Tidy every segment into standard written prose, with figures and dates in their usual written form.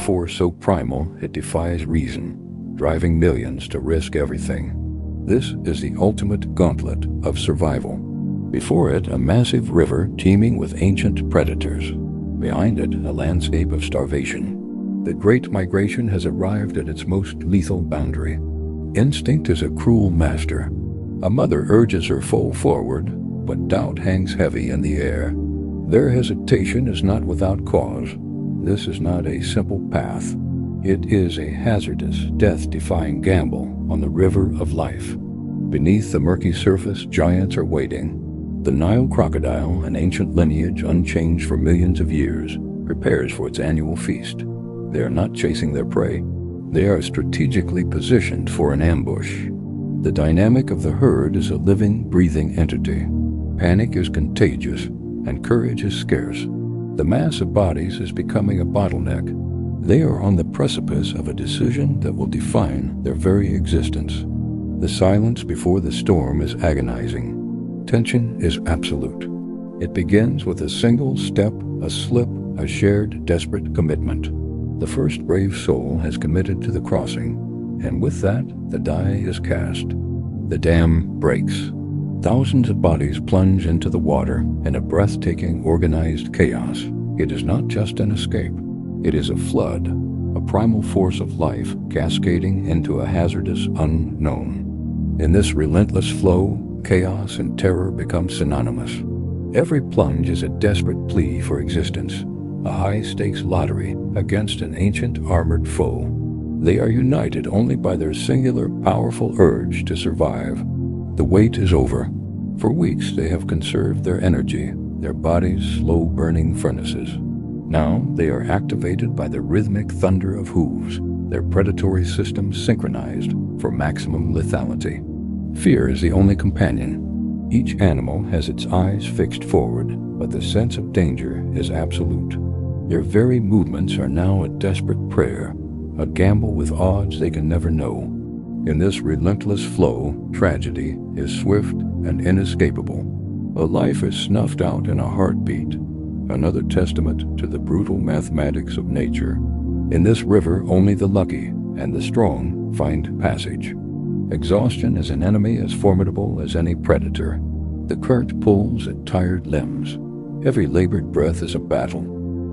force so primal it defies reason, driving millions to risk everything. This is the ultimate gauntlet of survival. Before it, a massive river teeming with ancient predators. Behind it, a landscape of starvation. The Great Migration has arrived at its most lethal boundary. Instinct is a cruel master. A mother urges her foal forward, but doubt hangs heavy in the air. Their hesitation is not without cause. This is not a simple path. It is a hazardous, death-defying gamble on the river of life. Beneath the murky surface, giants are waiting. The Nile crocodile, an ancient lineage unchanged for millions of years, prepares for its annual feast. They are not chasing their prey. They are strategically positioned for an ambush. The dynamic of the herd is a living, breathing entity. Panic is contagious, and courage is scarce. The mass of bodies is becoming a bottleneck. They are on the precipice of a decision that will define their very existence. The silence before the storm is agonizing. Tension is absolute. It begins with a single step, a slip, a shared, desperate commitment. The first brave soul has committed to the crossing, and with that, the die is cast. The dam breaks. Thousands of bodies plunge into the water in a breathtaking, organized chaos. It is not just an escape. It is a flood, a primal force of life cascading into a hazardous unknown. In this relentless flow, chaos and terror become synonymous. Every plunge is a desperate plea for existence, a high-stakes lottery against an ancient armored foe. They are united only by their singular, powerful urge to survive. The wait is over. For weeks they have conserved their energy, their bodies slow-burning furnaces. Now they are activated by the rhythmic thunder of hooves, their predatory systems synchronized for maximum lethality. Fear is the only companion. Each animal has its eyes fixed forward, but the sense of danger is absolute. Their very movements are now a desperate prayer, a gamble with odds they can never know. In this relentless flow, tragedy is swift and inescapable. A life is snuffed out in a heartbeat, another testament to the brutal mathematics of nature. In this river, only the lucky and the strong find passage. Exhaustion is an enemy as formidable as any predator. The current pulls at tired limbs. Every labored breath is a battle.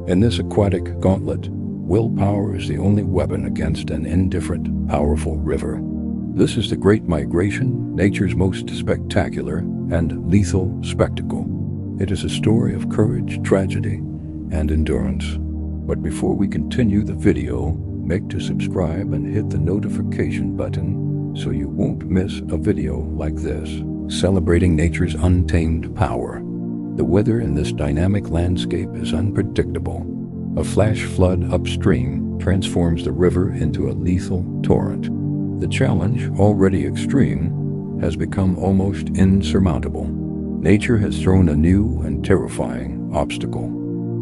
In this aquatic gauntlet, willpower is the only weapon against an indifferent, powerful river. This is the Great Migration, nature's most spectacular and lethal spectacle. It is a story of courage, tragedy, and endurance. But before we continue the video, make to subscribe and hit the notification button so you won't miss a video like this, celebrating nature's untamed power. The weather in this dynamic landscape is unpredictable. A flash flood upstream transforms the river into a lethal torrent. The challenge, already extreme, has become almost insurmountable. Nature has thrown a new and terrifying obstacle.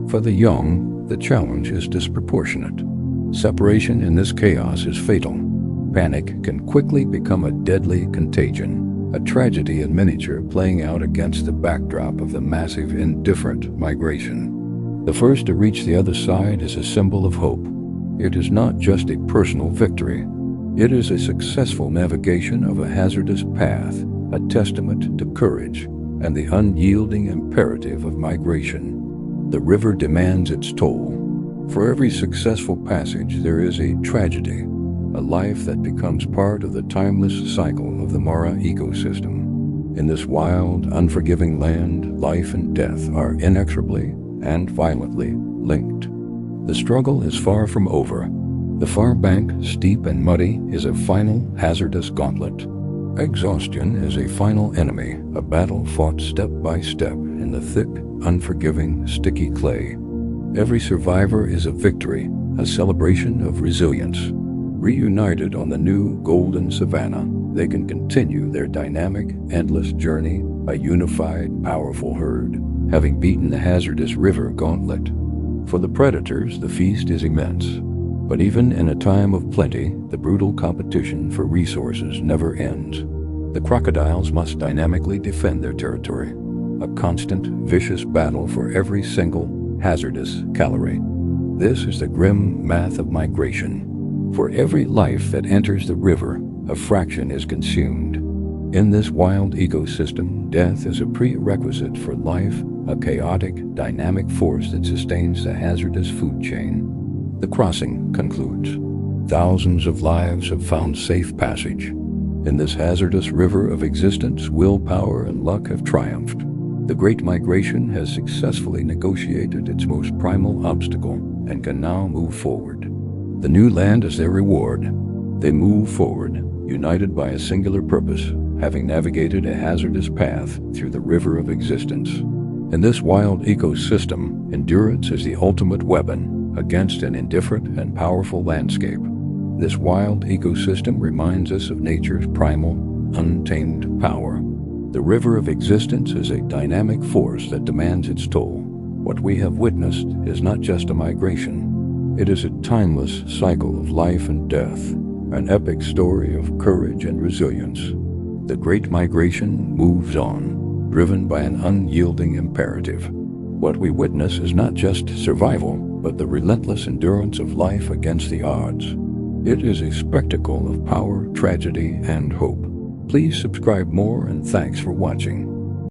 For the young, the challenge is disproportionate. Separation in this chaos is fatal. Panic can quickly become a deadly contagion, a tragedy in miniature playing out against the backdrop of the massive, indifferent migration. The first to reach the other side is a symbol of hope. It is not just a personal victory. It is a successful navigation of a hazardous path, a testament to courage and the unyielding imperative of migration. The river demands its toll. For every successful passage, there is a tragedy, a life that becomes part of the timeless cycle of the Mara ecosystem. In this wild, unforgiving land, life and death are inexorably and violently linked. The struggle is far from over. The far bank, steep and muddy, is a final hazardous gauntlet. Exhaustion is a final enemy, a battle fought step by step in the thick, unforgiving, sticky clay. Every survivor is a victory, a celebration of resilience. Reunited on the new golden Savanna, they can continue their dynamic, endless journey, a unified, powerful herd, having beaten the hazardous river gauntlet. For the predators, the feast is immense. But even in a time of plenty, the brutal competition for resources never ends. The crocodiles must dynamically defend their territory, a constant, vicious battle for every single hazardous calorie. This is the grim math of migration. For every life that enters the river, a fraction is consumed. In this wild ecosystem, death is a prerequisite for life, a chaotic, dynamic force that sustains the hazardous food chain. The crossing concludes. Thousands of lives have found safe passage. In this hazardous river of existence, willpower and luck have triumphed. The Great Migration has successfully negotiated its most primal obstacle and can now move forward. The new land is their reward. They move forward, united by a singular purpose, having navigated a hazardous path through the river of existence. In this wild ecosystem, endurance is the ultimate weapon against an indifferent and powerful landscape. This wild ecosystem reminds us of nature's primal, untamed power. The river of existence is a dynamic force that demands its toll. What we have witnessed is not just a migration. It is a timeless cycle of life and death, an epic story of courage and resilience. The Great Migration moves on, driven by an unyielding imperative. What we witness is not just survival, but the relentless endurance of life against the odds. It is a spectacle of power, tragedy, and hope. Please subscribe more, and thanks for watching.